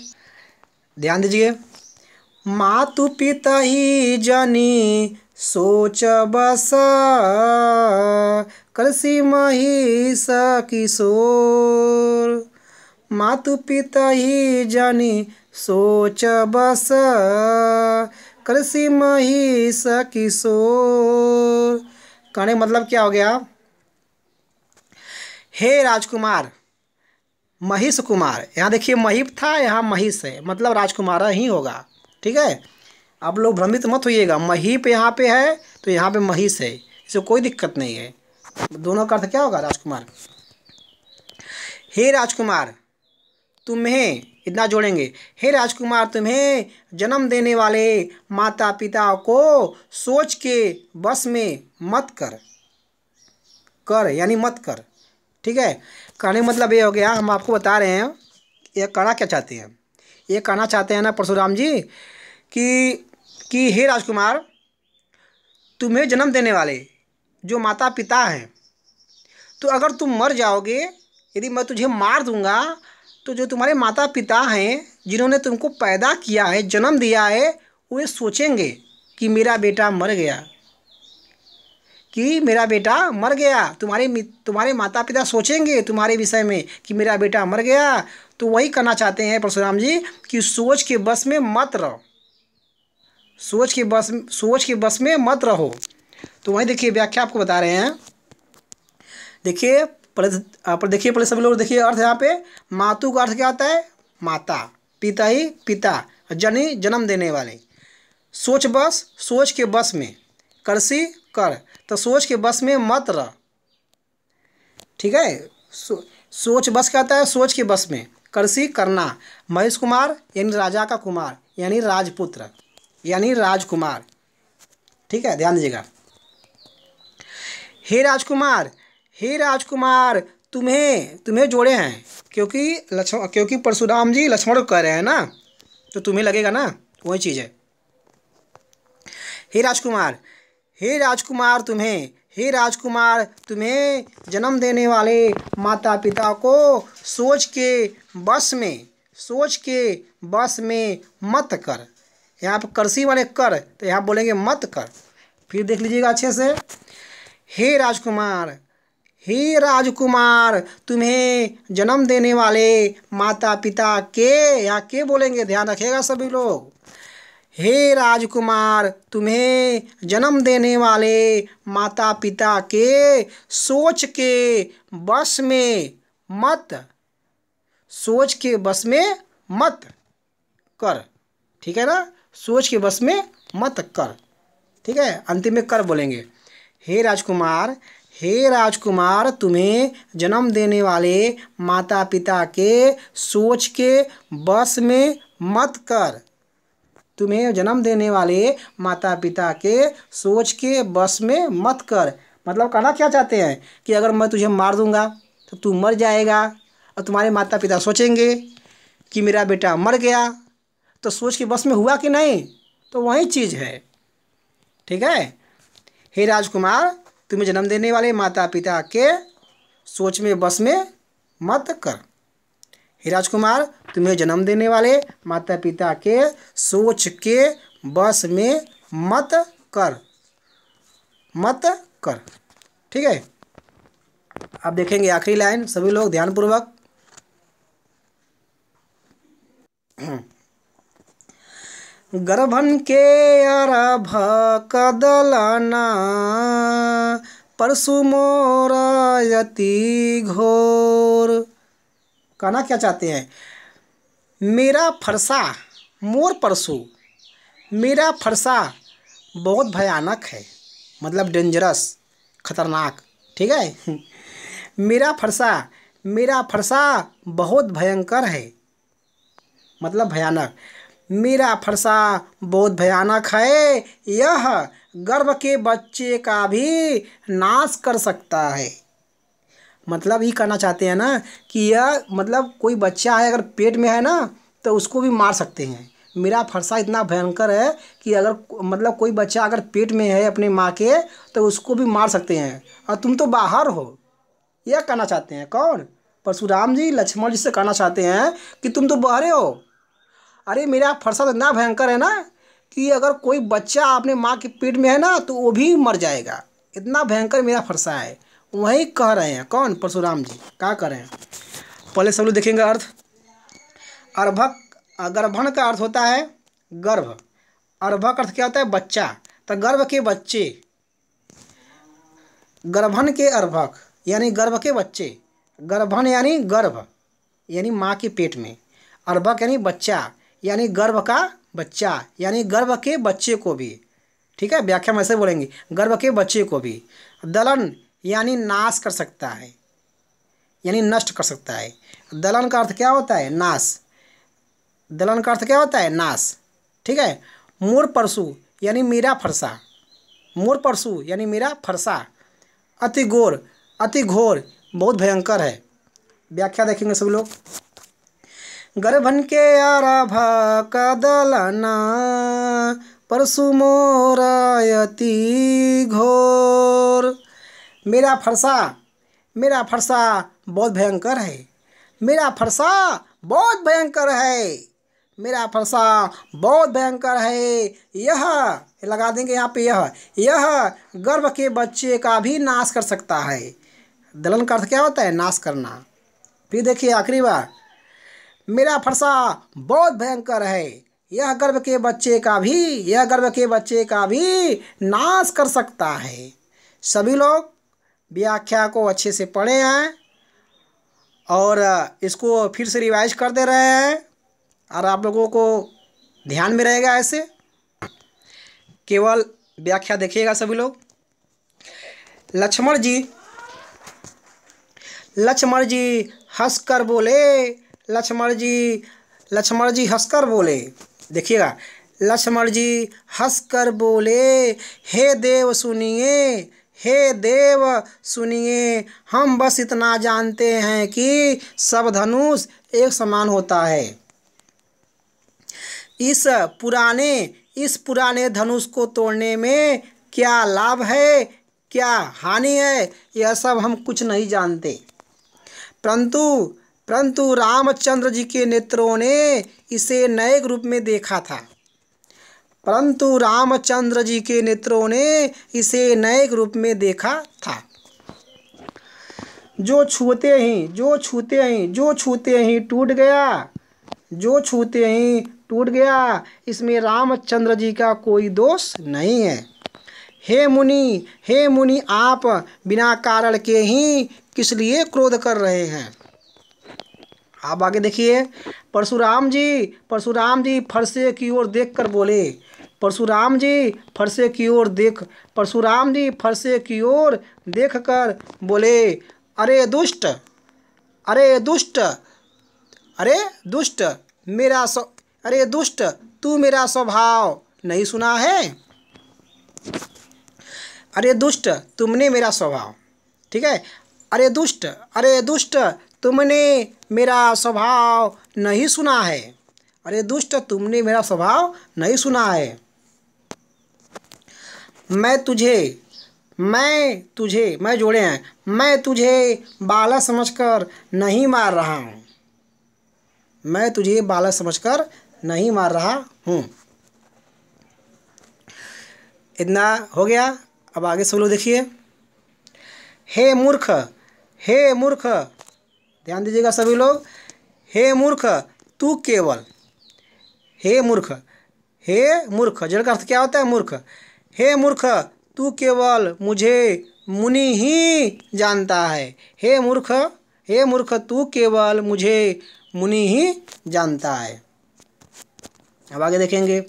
ध्यान दीजिए। मातु पिता ही जनी सोच बस करसी महिष किशोर। मातु पिता ही जानी सोच बस करसी महिष किशोर। कहने का मतलब क्या हो गया? हे राजकुमार, महिष कुमार, यहाँ देखिए महिप था, यहाँ महिष है, मतलब राजकुमार ही होगा। ठीक है, आप लोग भ्रमित मत होइएगा, महीप यहाँ पे है तो यहाँ पे महिष है, इससे कोई दिक्कत नहीं है। दोनों का अर्थ क्या होगा? राजकुमार। हे राजकुमार तुम्हें, इतना जोड़ेंगे, हे राजकुमार तुम्हें जन्म देने वाले माता पिता को सोच के बस में मत कर, कर यानी मत कर। ठीक है, कहने का मतलब ये हो गया, हम आपको बता रहे हैं ये कहना क्या चाहते हैं। ये कहना चाहते हैं ना परशुराम जी कि हे राजकुमार तुम्हें जन्म देने वाले जो माता पिता हैं, तो अगर तुम मर जाओगे, यदि मैं तुझे मार दूंगा, तो जो तुम्हारे माता पिता हैं जिन्होंने तुमको पैदा किया है, जन्म दिया है, वो ये सोचेंगे कि मेरा बेटा मर गया, कि मेरा बेटा मर गया। तुम्हारे माता पिता सोचेंगे तुम्हारे विषय में कि मेरा बेटा मर गया। तो वही कहना चाहते हैं परशुराम जी कि सोच के बस में मत रहो, सोच के बस में मत रहो। तो वही देखिए व्याख्या आपको बता रहे हैं। देखिए देखिए पहले सभी लोग देखिए अर्थ यहाँ पे, मातु का अर्थ क्या होता है? माता, पिता ही पिता, जनी जन्म देने वाले, सोच बस सोच के बस में, करसी कर, तो सोच के बस में मत रह। ठीक है, सोच बस क्या होता है? सोच के बस में, करसी करना, महेश कुमार यानी राजा का कुमार, यानी राजपुत्र, यानी राजकुमार। ठीक है, ध्यान दीजिएगा। हे राजकुमार, हे राजकुमार तुम्हें जोड़े हैं, क्योंकि परशुराम जी लक्ष्मण को कह रहे हैं ना, तो तुम्हें लगेगा ना, वही चीज़ है। हे राजकुमार, हे राजकुमार तुम्हें जन्म देने वाले माता पिता को सोच के बस में मत कर। यहाँ पर करसी वाले कर, तो यहाँ बोलेंगे मत कर। फिर देख लीजिएगा अच्छे से, हे राजकुमार तुम्हें जन्म देने वाले माता पिता के, यहाँ के बोलेंगे, ध्यान रखिएगा सभी लोग। हे राजकुमार तुम्हें जन्म देने वाले माता पिता के सोच के बस में मत कर। ठीक है ना, सोच के बस में मत कर। ठीक है, अंतिम में कर बोलेंगे। हे राजकुमार तुम्हें जन्म देने वाले माता पिता के सोच के बस में मत कर। तुम्हें जन्म देने वाले माता पिता के सोच के बस में मत कर। मतलब कहना क्या चाहते हैं कि अगर मैं तुझे मार दूंगा तो तू मर जाएगा, और तुम्हारे माता पिता सोचेंगे कि मेरा बेटा मर गया, तो सोच के बस में हुआ कि नहीं? तो वही चीज़ है। ठीक है, हे राजकुमार तुम्हें जन्म देने वाले माता पिता के सोच में बस में मत कर। हे राजकुमार तुम्हें जन्म देने वाले माता पिता के सोच के बस में मत कर। ठीक है, अब देखेंगे आखिरी लाइन, सभी लोग ध्यानपूर्वक। गर्भन के अरभ कदलना परसु मोर यति घोर। कहना क्या चाहते हैं? मेरा फरसा मोर परसु, मेरा फरसा बहुत भयानक है, मतलब डेंजरस, खतरनाक। ठीक है, मेरा फरसा बहुत भयंकर है, मतलब भयानक। मेरा फरसा बहुत भयानक है, यह गर्भ के बच्चे का भी नाश कर सकता है। मतलब ये कहना चाहते हैं ना कि यह, मतलब कोई बच्चा है अगर पेट में है ना, तो उसको भी मार सकते हैं। मेरा फरसा इतना भयंकर है कि अगर मतलब कोई बच्चा अगर पेट में है अपने माँ के, तो उसको भी मार सकते हैं, और तुम तो बाहर हो। यह कहना चाहते हैं कौन? परशुराम जी लक्ष्मण जी से कहना चाहते हैं कि तुम तो बाहर हो। अरे मेरा फरसा तो इतना भयंकर है ना कि अगर कोई बच्चा अपने माँ के पेट में है ना तो वो भी मर जाएगा, इतना भयंकर मेरा फरसा है। वही कह रहे हैं कौन? परशुराम जी। क्या कर रहे हैं? पहले सब लोग देखेंगे अर्थ। अर्भक, गर्भण का अर्थ होता है गर्भ। अर्भक अर्थ क्या होता है? बच्चा। तो गर्भ के बच्चे, गर्भन के अर्भक यानी गर्भ के बच्चे। गर्भन यानी गर्भ, यानी माँ के पेट में। अर्भक यानी बच्चा, यानी गर्भ का बच्चा, यानी गर्भ के बच्चे को भी। ठीक है, व्याख्या में ऐसे बोलेंगे, गर्भ के बच्चे को भी। दलन यानी नाश कर सकता है, यानी नष्ट कर सकता है। दलन का अर्थ क्या होता है? नाश। दलन का अर्थ क्या होता है? नाश। ठीक है। मोर परशु यानी मेरा फरसा। मोर परशु यानी मेरा फरसा। अति घोर, अति घोर बहुत भयंकर है। व्याख्या देखेंगे सब लोग। गर्भन के आरभक दलन परशु मोर अति घोर। मेरा फरसा, मेरा फरसा बहुत भयंकर है। मेरा फरसा बहुत भयंकर है। मेरा फरसा बहुत भयंकर है। यह लगा देंगे यहाँ पे, यह गर्भ के बच्चे का भी नाश कर सकता है। दलन का अर्थ क्या होता है? नाश करना। फिर देखिए आखिरी बार, मेरा फरसा बहुत भयंकर है। यह गर्भ के बच्चे का भी, यह गर्भ के बच्चे का भी नाश कर सकता है। सभी लोग व्याख्या को अच्छे से पढ़े हैं और इसको फिर से रिवाइज कर दे रहे हैं, और आप लोगों को ध्यान में रहेगा। ऐसे केवल व्याख्या देखिएगा सभी लोग। लक्ष्मण जी, लक्ष्मण जी हंसकर बोले, लक्ष्मण जी हंसकर बोले। देखिएगा, लक्ष्मण जी हंसकर बोले, हे देव सुनिए, हे देव सुनिए, हम बस इतना जानते हैं कि सब धनुष एक समान होता है। इस पुराने धनुष को तोड़ने में क्या लाभ है, क्या हानि है, यह सब हम कुछ नहीं जानते। परंतु रामचंद्र जी के नेत्रों ने इसे नए रूप में देखा था। परंतु रामचंद्र जी के नेत्रों ने इसे नए रूप में देखा था। जो छूते ही टूट गया, जो छूते ही टूट गया। इसमें रामचंद्र जी का कोई दोष नहीं है। हे मुनि, आप बिना कारण के ही किस लिए क्रोध कर रहे हैं? आप आगे देखिए। परशुराम जी फरसे की ओर देख कर बोले। परशुराम जी फरसे की ओर देख कर बोले, अरे दुष्ट, तू मेरा स्वभाव नहीं सुना है। अरे दुष्ट, तुमने मेरा स्वभाव, ठीक है। अरे दुष्ट, तुमने मेरा स्वभाव नहीं सुना है। अरे दुष्ट, तुमने मेरा स्वभाव नहीं सुना है। मैं जोड़े हैं, मैं तुझे बालक समझकर नहीं मार रहा हूँ। मैं तुझे बालक समझकर नहीं मार रहा हूँ। इतना हो गया। अब आगे सब लोग देखिए। हे मूर्ख, ध्यान दीजिएगा सभी लोग। हे मूर्ख, तू केवल, हे मूर्ख, जड़ का अर्थ क्या होता है? मूर्ख। हे मूर्ख, तू केवल मुझे मुनि ही जानता है। हे मूर्ख, तू केवल मुझे मुनि ही जानता है। अब आगे देखेंगे।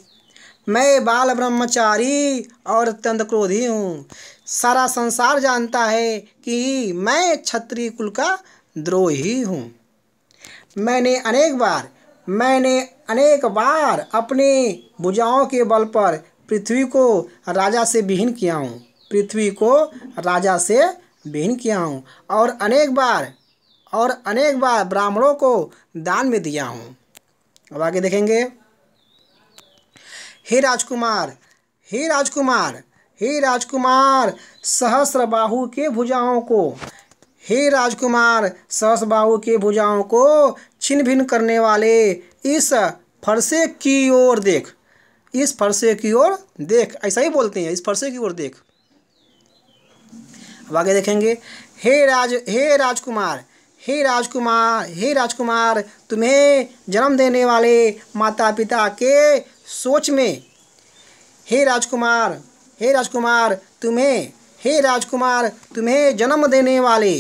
मैं बाल ब्रह्मचारी और अत्यंत क्रोधी हूँ। सारा संसार जानता है कि मैं क्षत्रिय कुल का द्रोही हूँ। मैंने अनेक बार अपने भुजाओं के बल पर पृथ्वी को राजा से विहीन किया हूँ, और अनेक बार ब्राह्मणों को दान में दिया हूँ। अब आगे देखेंगे। हे राजकुमार, सहस्र बाहु के भुजाओं को छिन्न भिन्न करने वाले इस फरसे की ओर देख। इस फरसे की ओर देख, ऐसा ही बोलते हैं, इस फरसे की ओर देख। अब आगे देखेंगे, हे राजकुमार, हे राजकुमार, हे राजकुमार, तुम्हें जन्म देने वाले माता पिता के सोच में, हे राजकुमार, हे राजकुमार, तुम्हें, हे राजकुमार, तुम्हें जन्म देने वाले,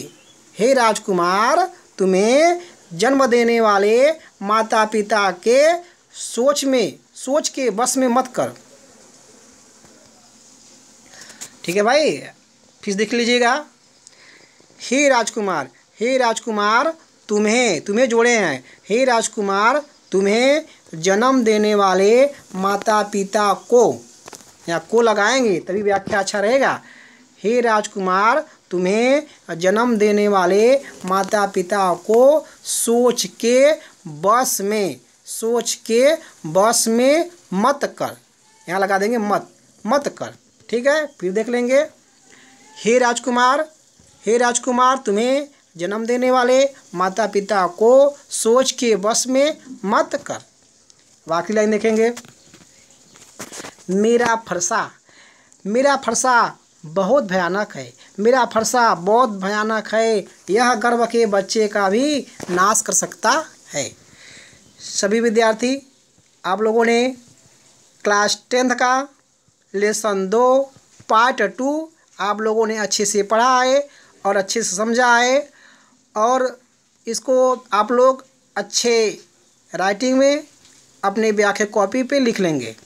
हे राजकुमार, तुम्हें जन्म देने वाले माता पिता के सोच के बस में मत कर। ठीक है भाई, फिर देख लीजिएगा, हे राजकुमार, हे राजकुमार, तुम्हें जोड़े हैं, हे राजकुमार, तुम्हें जन्म देने वाले माता पिता को, यहाँ को लगाएंगे तभी व्याख्या अच्छा रहेगा। हे राजकुमार, तुम्हें जन्म देने वाले माता पिता को सोच के बस में मत कर, यहाँ लगा देंगे मत कर। ठीक है, फिर देख लेंगे, हे राजकुमार, हे राजकुमार, तुम्हें जन्म देने वाले माता पिता को सोच के बस में मत कर। बाकी लाइन देखेंगे, मेरा फरसा बहुत भयानक है, मेरा फरसा बहुत भयानक है, यह गर्भ के बच्चे का भी नाश कर सकता है। सभी विद्यार्थी, आप लोगों ने क्लास 10th का लेसन 2 पार्ट 2 आप लोगों ने अच्छे से पढ़ा है और अच्छे से समझा है, और इसको आप लोग अच्छे राइटिंग में अपने व्याख्या कॉपी पे लिख लेंगे।